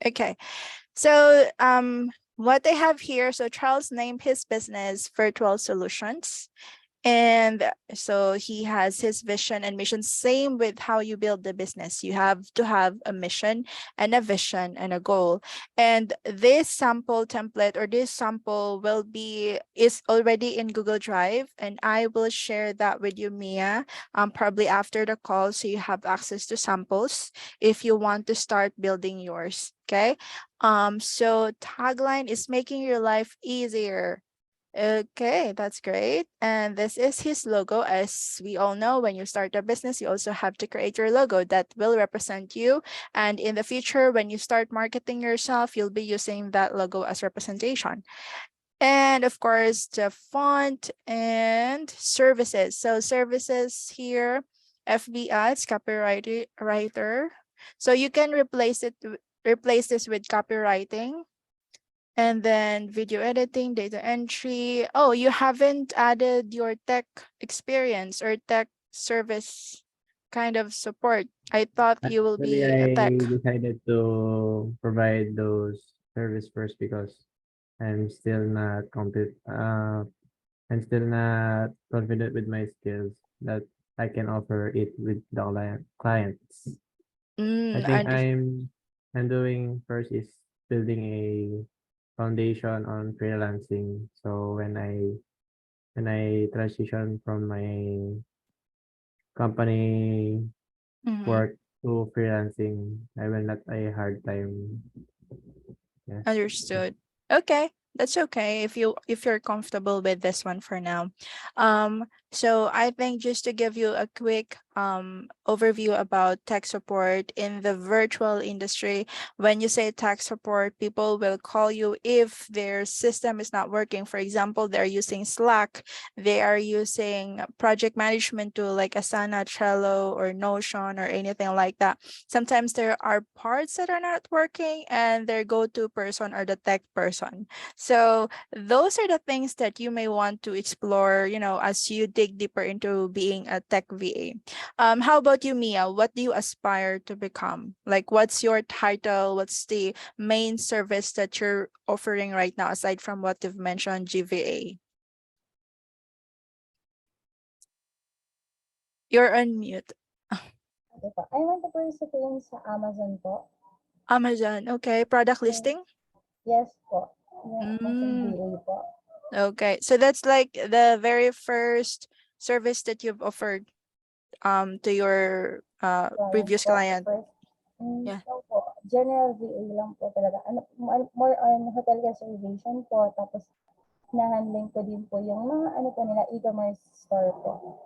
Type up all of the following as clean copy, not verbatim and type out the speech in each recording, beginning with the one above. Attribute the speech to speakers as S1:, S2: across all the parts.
S1: Okay. So what I have here, so Charles named his business Virtual Solutions. And so he has his vision and mission, same with how you build the business. You have to have a mission and a vision and a goal. And this sample template or this sample is already in Google Drive. And I will share that with you, Mia, probably after the call. So you have access to samples if you want to start building yours. Okay. So tagline is making your life easier. Okay, that's great. And this is his logo. As we all know, when you start a business, you also have to create your logo that will represent you. And in the future, when you start marketing yourself, you'll be using that logo as representation. And of course, the font and services. So services here, FB ads, copywriter. So you can replace this with copywriting. And then video editing, data entry. Oh, you haven't added your tech experience or tech service kind of support. I thought you will
S2: Actually,
S1: be a tech.
S2: I decided to provide those service first because I'm still not I'm still not confident with my skills that I can offer it with the clients. I think
S1: And
S2: I'm doing first is building a foundation on freelancing. So when I transition from my company work to freelancing, I will not a hard time. Yes.
S1: Understood. Okay, that's okay if you're comfortable with this one for now. So I think just to give you a quick overview about tech support in the virtual industry, when you say tech support, people will call you if their system is not working. For example, they're using Slack, they are using project management tool like Asana, Trello, or Notion, or anything like that. Sometimes there are parts that are not working and their go-to person are the tech person. So those are the things that you may want to explore, as you dig deeper into being a tech VA. How about you, Mia? What do you aspire to become? Like, what's your title? What's the main service that you're offering right now, aside from what you've mentioned, GVA? You're on mute.
S3: Okay po. I want to pursue po yung sa Amazon po.
S1: Amazon. Okay. Product
S3: Yung,
S1: listing?
S3: yes po. Yung Amazon
S1: Mm.
S3: VA po.
S1: Okay, so that's like the very first service that you've offered to your
S3: Client
S1: previous
S3: po.
S1: client.
S3: First,
S1: Yeah.
S3: no po. General VA lang po talaga. More on hotel reservation po. Tapos, na-handling ko din po yung mga po nila, e-commerce store po.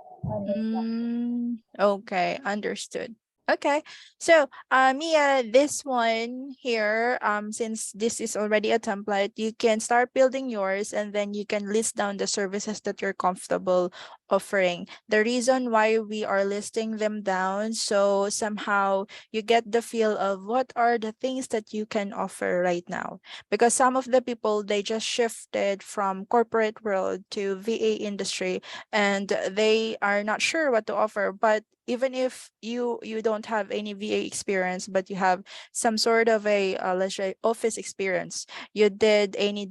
S1: Okay, understood. Okay, so Mia, this one here, since this is already a template, you can start building yours and then you can list down the services that you're comfortable offering. The reason why we are listing them down, so somehow you get the feel of what are the things that you can offer right now. Because some of the people, they just shifted from corporate world to VA industry and they are not sure what to offer. But even if you don't have any VA experience, but you have some sort of a let's say office experience, you did any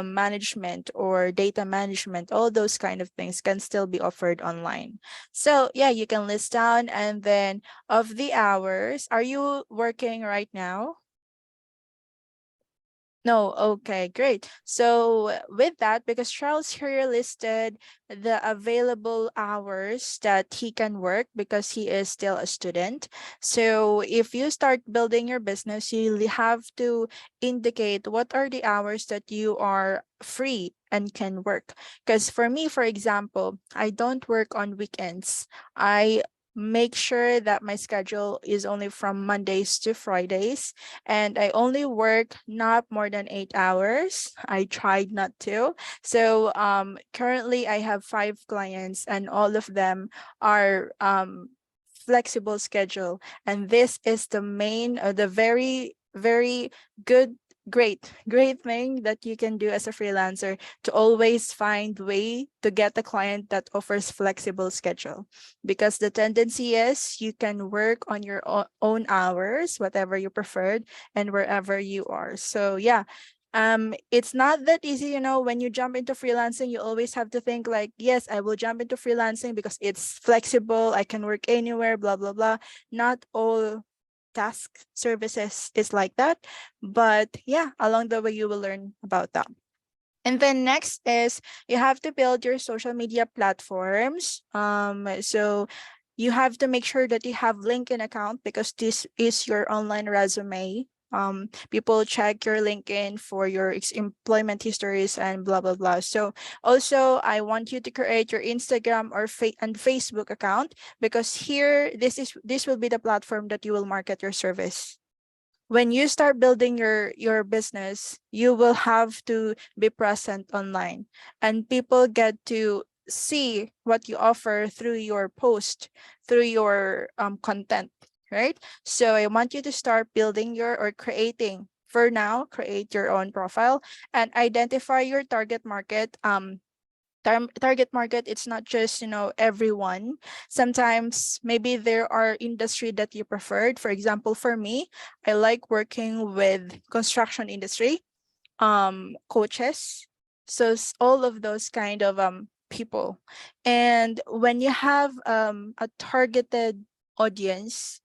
S1: management or data management, all those kind of things can still be offered online. So yeah, you can list down, and then of the hours, are you working right now? No, okay, great. So with that, because Charles here listed the available hours that he can work because he is still a student. So if you start building your business, you have to indicate what are the hours that you are free and can work. Because for me, for example, I don't work on weekends. I make sure that my schedule is only from Mondays to Fridays, and I only work not more than 8 hours. I tried not to. So currently I have 5 clients and all of them are flexible schedule. And this is the very, very good great thing that you can do as a freelancer, to always find way to get a client that offers flexible schedule, because the tendency is you can work on your own hours, whatever you preferred, and wherever you are. So yeah, it's not that easy. When you jump into freelancing, you always have to think like, yes, I will jump into freelancing because it's flexible, I can work anywhere, blah blah blah. Not all task services is like that, but yeah, along the way you will learn about that. And then next is, you have to build your social media platforms. So you have to make sure that you have LinkedIn account, because this is your online resume. People check your LinkedIn for your employment histories and blah blah blah. So also, I want you to create your Instagram or and Facebook account, because here, this will be the platform that you will market your service. When you start building your business, you will have to be present online, and people get to see what you offer through your post, through your content, right? So I want you to start building or creating, for now, create your own profile and identify your target market. Target market, it's not just everyone. Sometimes maybe there are industry that you preferred. For example, for me, I like working with construction industry, coaches, so all of those kind of people. And when you have a targeted audience,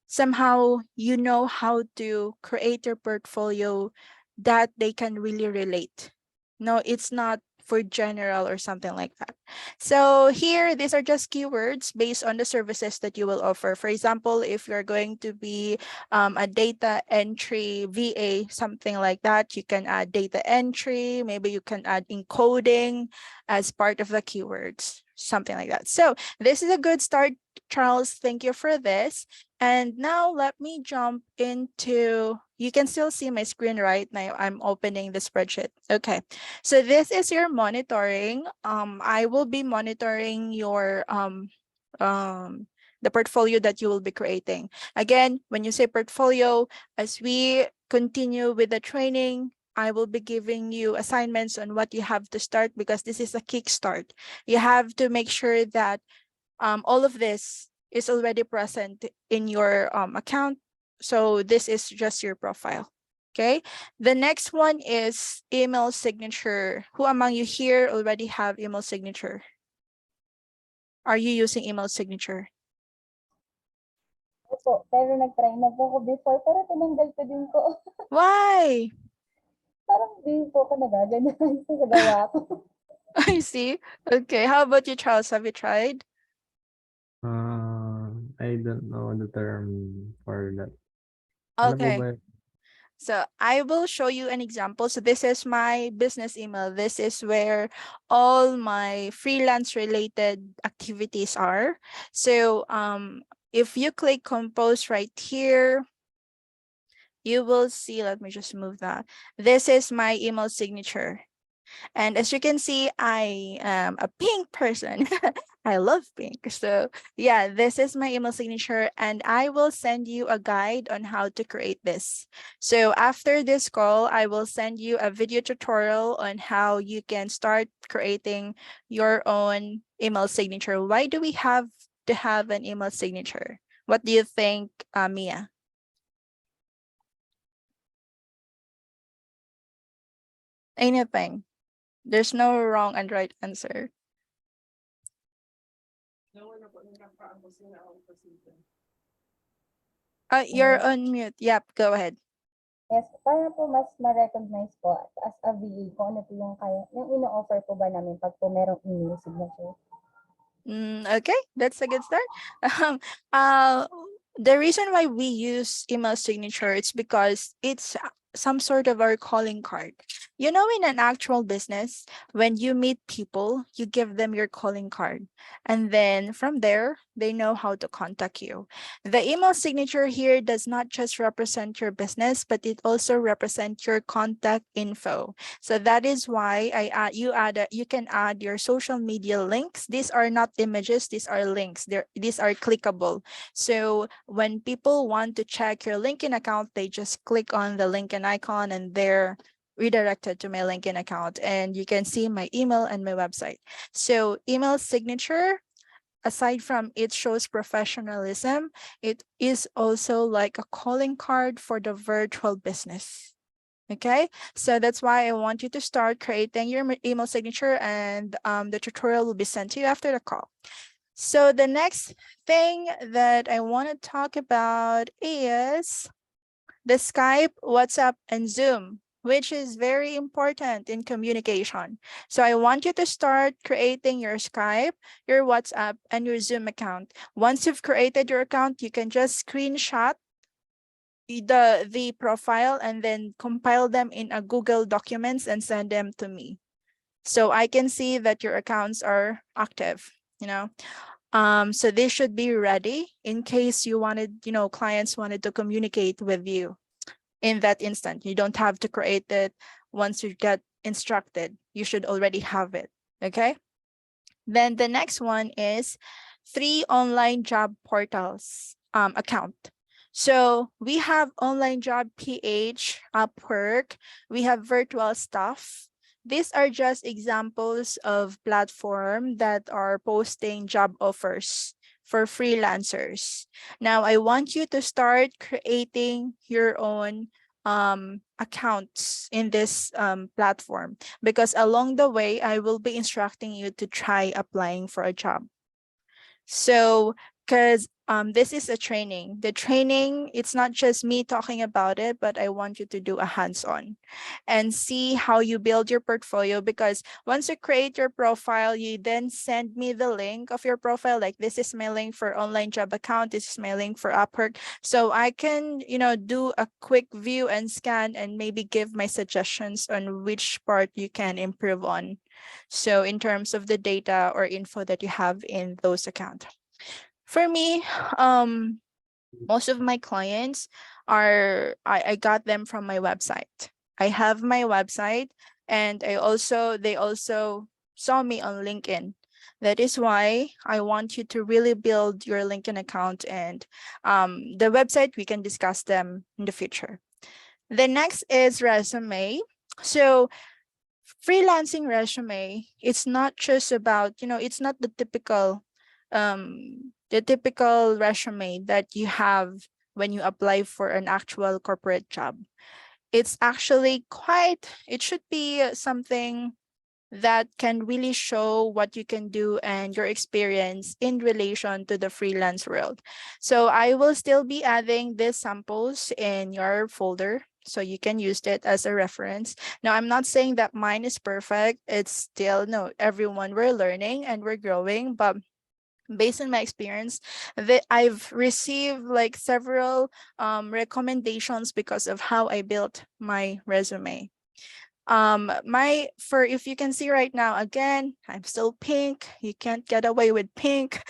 S1: somehow you know how to create your portfolio that they can really relate. No, it's not for general or something like that. So here, these are just keywords based on the services that you will offer. For example, if you're going to be a data entry VA, something like that, you can add data entry. Maybe you can add encoding as part of the keywords, something like that. So this is a good start, Charles. Thank you for this. And now let me jump into, you can still see my screen right now. I'm opening the spreadsheet. Okay. So this is your monitoring. I will be monitoring your the portfolio that you will be creating. Again, when you say portfolio, as we continue with the training, I will be giving you assignments on what you have to start, because this is a kickstart. You have to make sure that all of this is already present in your account. So this is just your profile. Okay. The next one is email signature. Who among you here already have email signature? Are you using email signature?
S3: Opo, pero nag-try na po ako before, pero tinanggal ko din po.
S1: Why?
S3: Parang di po ako nagaganyan sa gawa ko.
S1: I see. Okay. How about you, Charles? Have you tried?
S2: I don't know the term for that. Ano po
S1: Okay.
S2: ba?
S1: So I will show you an example. So this is my business email. This is where all my freelance related activities are. So if you click compose right here, you will see, let me just move that. This is my email signature. And as you can see, I am a pink person. I love pink. So yeah, this is my email signature, and I will send you a guide on how to create this. So after this call, I will send you a video tutorial on how you can start creating your own email signature. Why do we have to have an email signature? What do you think, Mia? Anything. There's no wrong and right answer. You're on mute. Yep, go ahead.
S3: Yes, para po mas ma-recognize po as a VA kung ano po yung kaya, yung ino-offer po ba namin pag po merong email signature.
S1: Okay, that's a good start. Um, uh, the reason why we use email signature, it's because it's some sort of our calling card. You know, in an actual business, when you meet people, you give them your calling card. And then from there, they know how to contact you. The email signature here does not just represent your business, but it also represents your contact info. So that is why you can add your social media links. These are not images, these are links. These are clickable. So when people want to check your LinkedIn account, they just click on the LinkedIn icon and they're redirected to my LinkedIn account, and you can see my email and my website. So email signature, aside from it shows professionalism, it is also like a calling card for the virtual business. Okay, so that's why I want you to start creating your email signature, and the tutorial will be sent to you after the call. So the next thing that I want to talk about is the Skype, WhatsApp, and Zoom, which is very important in communication. So I want you to start creating your Skype, your WhatsApp, and your Zoom account. Once you've created your account, you can just screenshot the profile and then compile them in a Google Documents and send them to me. So I can see that your accounts are active, you know. So they should be ready in case you wanted, clients wanted to communicate with you in that instant. You don't have to create it once you get instructed. You should already have it. Okay. Then the next one is 3 online job portals account. So we have Online Job PH, Upwork, we have Virtual Stuff. These are just examples of platform that are posting job offers for freelancers. Now I want you to start creating your own accounts in this platform, because along the way, I will be instructing you to try applying for a job. So, because this is a training. The training, it's not just me talking about it, but I want you to do a hands-on and see how you build your portfolio. Because once you create your profile, you then send me the link of your profile. Like, this is my link for online job account. This is my link for Upwork. So I can, do a quick view and scan and maybe give my suggestions on which part you can improve on. So in terms of the data or info that you have in those accounts. For me, most of my clients I got them from my website. I have my website, and they also saw me on LinkedIn. That is why I want you to really build your LinkedIn account, and the website, we can discuss them in the future. The next is resume. So freelancing resume, it's not just about, it's not the typical resume that you have when you apply for an actual corporate job. It's actually it should be something that can really show what you can do and your experience in relation to the freelance world. So I will still be adding these samples in your folder so you can use it as a reference. Now, I'm not saying that mine is perfect. It's still, no, everyone, we're learning and we're growing, but based on my experience, that I've received like several recommendations because of how I built my resume. If you can see right now, again, I'm still pink. You can't get away with pink.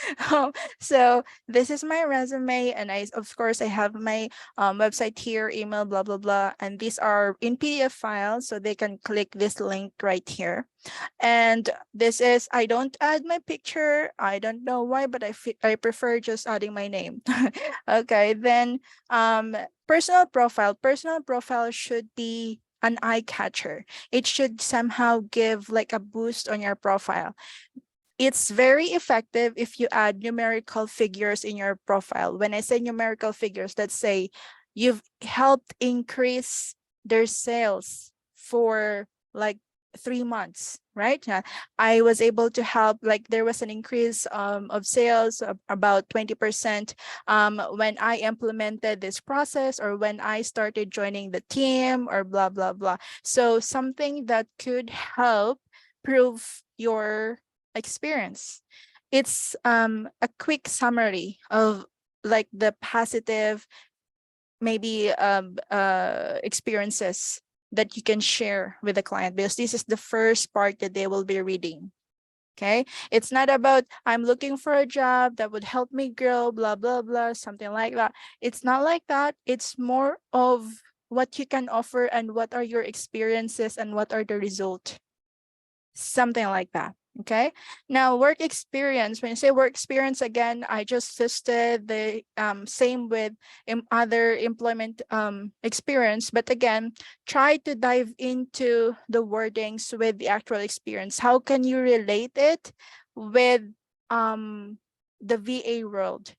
S1: So this is my resume, and of course I have my website here, email, blah blah blah, and these are in PDF files, so they can click this link right here. And this is, I don't add my picture. I don't know why, but I prefer just adding my name. Okay, then personal profile should be an eye catcher. It should somehow give like a boost on your profile. It's very effective if you add numerical figures in your profile. When I say numerical figures, let's say you've helped increase their sales for like 3 months, right? I was able to help, like there was an increase of sales of about 20% when I implemented this process, or when I started joining the team, or blah, blah, blah. So something that could help prove your experience. It's a quick summary of like the positive maybe experiences that you can share with the client, because this is the first part that they will be reading. Okay, it's not about I'm looking for a job that would help me grow, blah blah blah, something like that. It's not like that. It's more of what you can offer and what are your experiences and what are the results, something like that. Okay, now work experience. When you say work experience, again, I just listed the same with other employment experience, but again, try to dive into the wordings with the actual experience. How can you relate it with the VA world?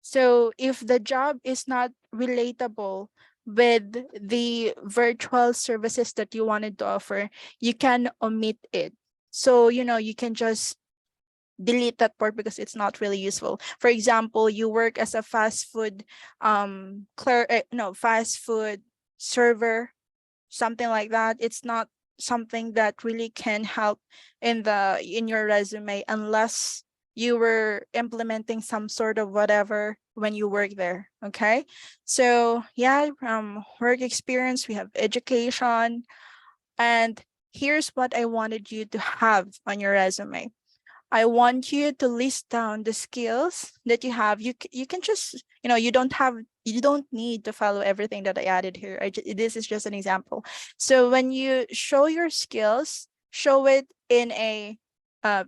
S1: So if the job is not relatable with the virtual services that you wanted to offer, you can omit it. So, you can just delete that part because it's not really useful. For example, you work as a fast food fast food server, something like that. It's not something that really can help in your resume unless you were implementing some sort of whatever when you work there. Okay, so yeah, work experience, we have education, and here's what I wanted you to have on your resume. I want you to list down the skills that you have. You can just, you don't need to follow everything that I added here. This is just an example. So when you show your skills, show it uh,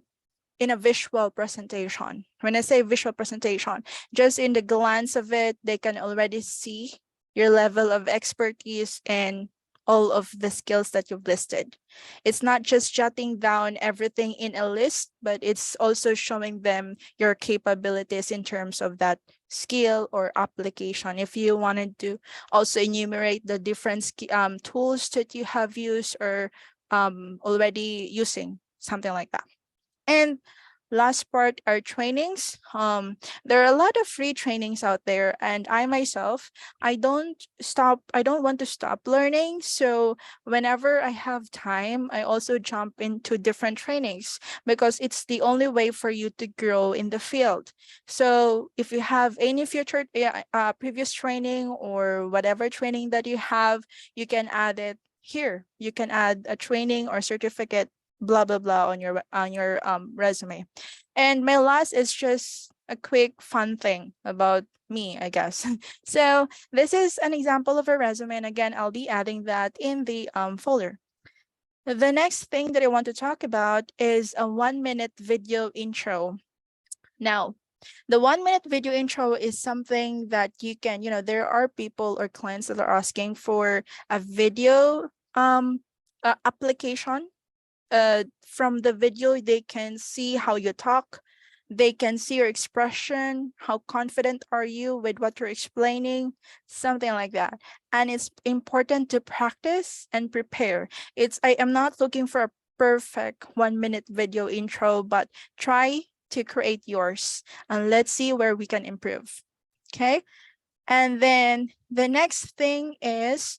S1: in a visual presentation. When I say visual presentation, just in the glance of it, they can already see your level of expertise and all of the skills that you've listed. It's not just jotting down everything in a list, but it's also showing them your capabilities in terms of that skill or application. If you wanted to also enumerate the different tools that you have used or already using, something like that. And last part are trainings. There are a lot of free trainings out there, and I myself, I don't want to stop learning. So whenever I have time, I also jump into different trainings because it's the only way for you to grow in the field. So if you have any future previous training or whatever training that you have, you can add it here. You can add a training or certificate, blah blah blah, on your resume. And my last is just a quick fun thing about me, I guess. So this is an example of a resume, and again, I'll be adding that in the folder. The next thing that I want to talk about is a 1-minute video intro. Now, the 1-minute video intro is something that you can, there are people or clients that are asking for a video application. From the video, they can see how you talk, they can see your expression, how confident are you with what you're explaining, something like that. And it's important to practice and prepare. I am not looking for a perfect 1-minute video intro, but try to create yours and let's see where we can improve. Okay. And then the next thing is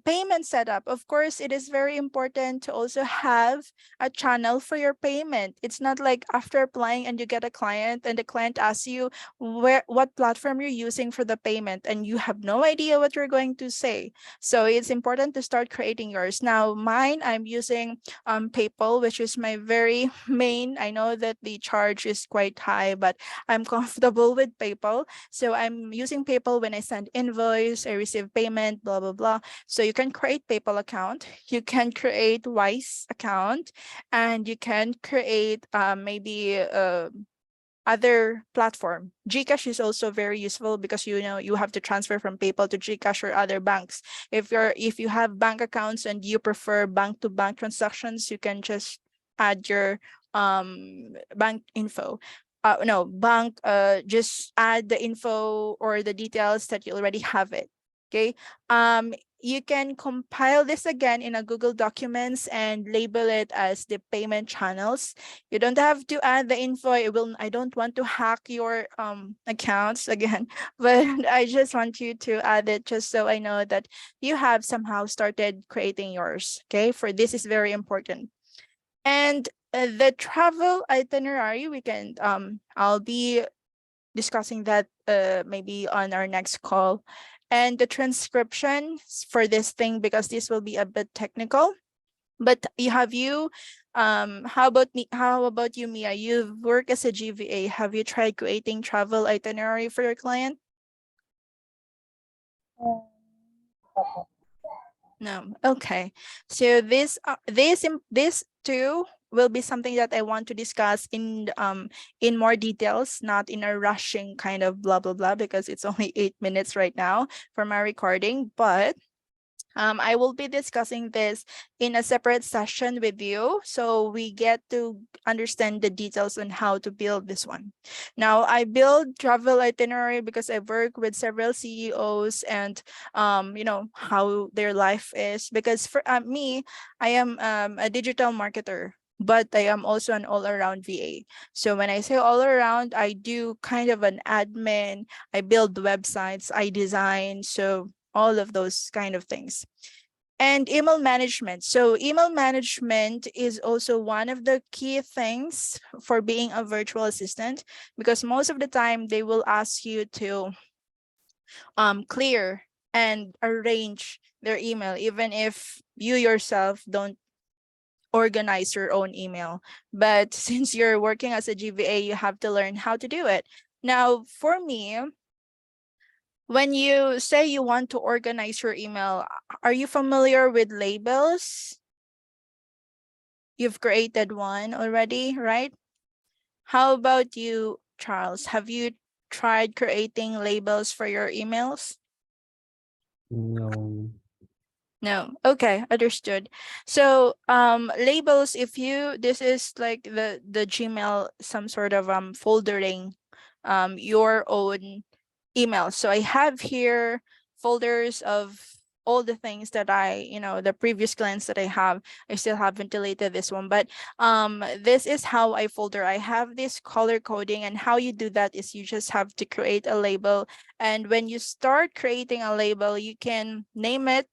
S1: payment setup. Of course, it is very important to also have a channel for your payment. It's not like after applying and you get a client and the client asks you what platform you're using for the payment and you have no idea what you're going to say. So it's important to start creating yours. Now, mine, I'm using PayPal, which is my very main. I know that the charge is quite high, but I'm comfortable with PayPal. So I'm using PayPal when I send invoice, I receive payment, blah, blah, blah. So you can create PayPal account. You can create Wise account, and you can create maybe other platform. Gcash is also very useful because you have to transfer from PayPal to Gcash or other banks. If you have bank accounts and you prefer bank to bank transactions, you can just add your bank info. No, bank, just add the info or the details that you already have it. Okay. You can compile this again in a Google Documents and label it as the payment channels. You don't have to add the info. I don't want to hack your accounts again, but I just want you to add it just so I know that you have somehow started creating yours. Okay. For this is very important. And the travel itinerary, I'll be discussing that maybe on our next call. And the transcription for this thing, because this will be a bit technical, but how about you, Mia? You've worked as a GVA. Have you tried creating travel itinerary for your client?
S3: Opo.
S1: No. Okay. So this too will be something that I want to discuss in more details, not in a rushing kind of blah blah blah, because it's only 8 minutes right now for my recording. But I will be discussing this in a separate session with you, so we get to understand the details on how to build this one. Now, I build travel itinerary because I work with several CEOs and how their life is. Because for me, I am a digital marketer, but I am also an all-around VA. So when I say all around, I do kind of an admin, I build websites, I design, so all of those kind of things. And email management. So email management is also one of the key things for being a virtual assistant, because most of the time they will ask you to clear and arrange their email, even if you yourself don't organize your own email. But since you're working as a GVA, you have to learn how to do it. Now, for me, when you say you want to organize your email, are you familiar with labels? You've created one already, right? How about you, Charles? Have you tried creating labels for your emails?
S2: No.
S1: No. Okay, understood. So labels, if you this is like the Gmail, some sort of foldering your own email. So I have here folders of all the things that the previous clients that I have. I still haven't deleted this one, but this is how I folder. I have this color coding, and how you do that is you just have to create a label. And when you start creating a label, you can name it.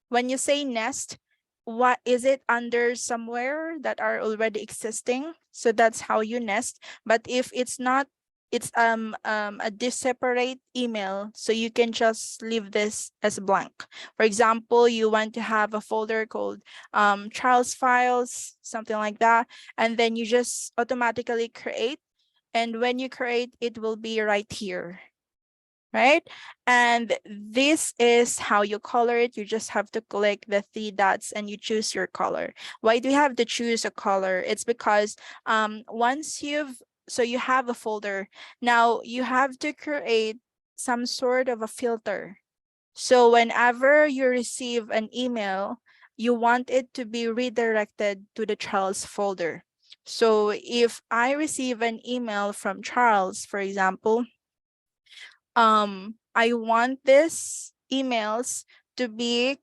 S1: When you say nest, what is it under somewhere that are already existing? So that's how you nest. But if it's not, it's a separate email, so you can just leave this as blank. For example, you want to have a folder called Charles files, something like that, and then you just automatically create. And when you create, it will be right here, right? And this is how you color it. You just have to click the three dots and you choose your color. Why do you have to choose a color? It's because once you have a folder, now you have to create some sort of a filter. So whenever you receive an email, you want it to be redirected to the Charles folder. So if I receive an email from Charles, for example, I want this emails to be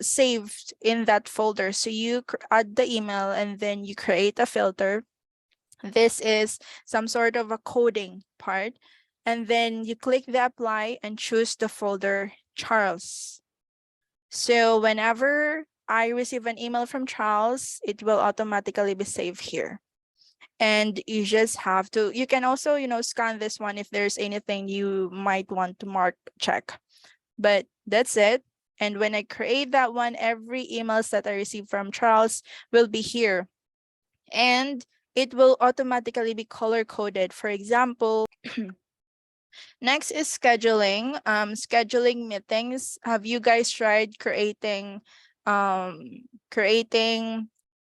S1: saved in that folder. So you add the email and then you create a filter. This is some sort of a coding part. And then you click the apply and choose the folder Charles. So whenever I receive an email from Charles, it will automatically be saved here. And you just have to, you can also, scan this one if there's anything you might want to mark check. But that's it. And when I create that one, every emails that I receive from Charles will be here. And it will automatically be color coded. For example, next is scheduling. Scheduling meetings. Have you guys tried creating,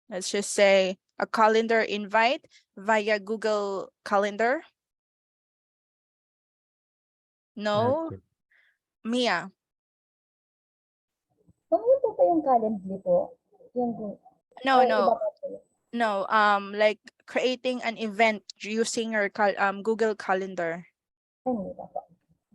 S1: let's just say, a calendar invite via Google Calendar?
S2: Not
S1: No?
S2: yet.
S1: Mia?
S3: Kung yun po yung Calendly po, yung
S1: No,
S3: or iba
S1: no,
S3: pa po yun?
S1: no. Like creating an event using your Google Calendar.
S3: Ay, hindi pa po.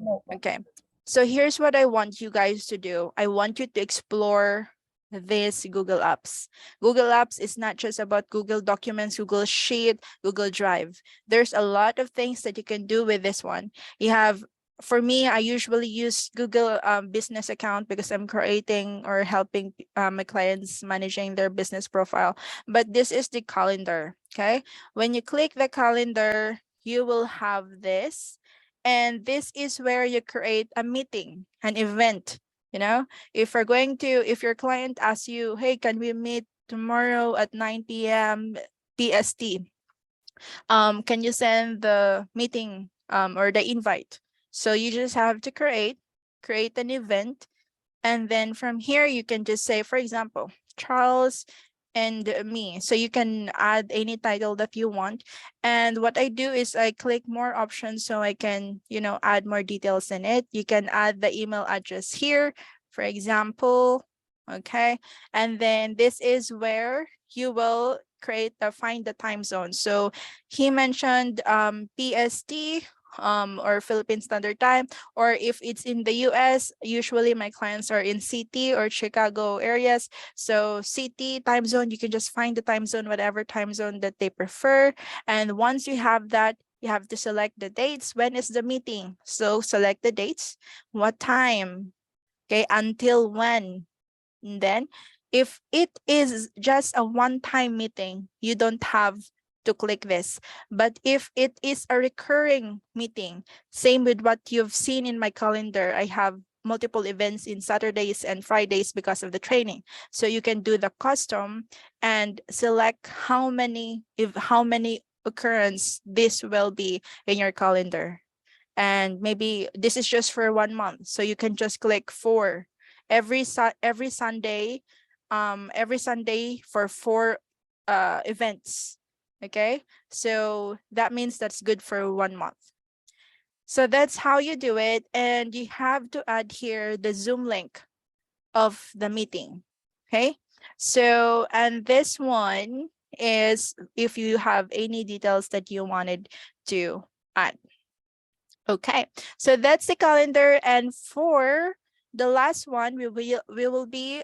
S3: No po.
S1: Okay. So here's what I want you guys to do. I want you to explore this Google Apps. Google Apps is not just about Google Documents, Google Sheet, Google Drive. There's a lot of things that you can do with this one. You have, for me, I usually use Google business account because I'm creating or helping my clients managing their business profile. But this is the calendar, okay? When you click the calendar, you will have this. And this is where you create a meeting, an event. If your client asks you, hey, can we meet tomorrow at 9 p.m. PST? Can you send the meeting or the invite? So you just have to create an event, and then from here you can just say, for example, Charles and me. So you can add any title that you want. And what I do is I click more options so I can, add more details in it. You can add the email address here, for example. Okay. And then this is where you will find the time zone. So he mentioned PST, or Philippine Standard Time, or if it's in the US, usually my clients are in CT or Chicago areas. So CT time zone, you can just find the time zone, whatever time zone that they prefer. And once you have that, you have to select the dates. When is the meeting? So select the dates, what time, okay, until when. And then if it is just a one-time meeting, you don't have to click this. But if it is a recurring meeting, same with what you've seen in my calendar, I have multiple events in Saturdays and Fridays because of the training. So you can do the custom and select how many occurrence this will be in your calendar. And maybe this is just for 1 month. So you can just click 4 every Sunday, every Sunday for 4 events. Okay, so that means that's good for 1 month. So that's how you do it. And you have to add here the Zoom link of the meeting. Okay, so, and this one is if you have any details that you wanted to add. Okay, so that's the calendar. And for the last one, we will be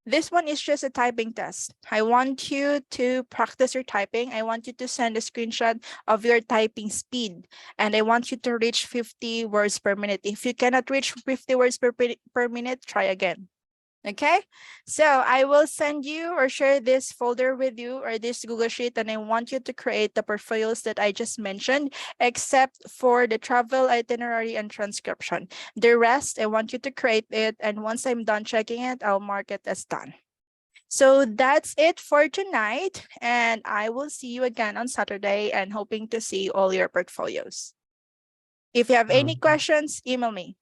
S1: this one is just a typing test. I want you to practice your typing. I want you to send a screenshot of your typing speed, and I want you to reach 50 words per minute. If you cannot reach 50 words per minute, try again. Okay, so I will send you or share this folder with you, or this Google Sheet, and I want you to create the portfolios that I just mentioned, except for the travel itinerary and transcription. The rest, I want you to create it, and once I'm done checking it, I'll mark it as done. So that's it for tonight, and I will see you again on Saturday, and hoping to see all your portfolios. If you have any questions, email me.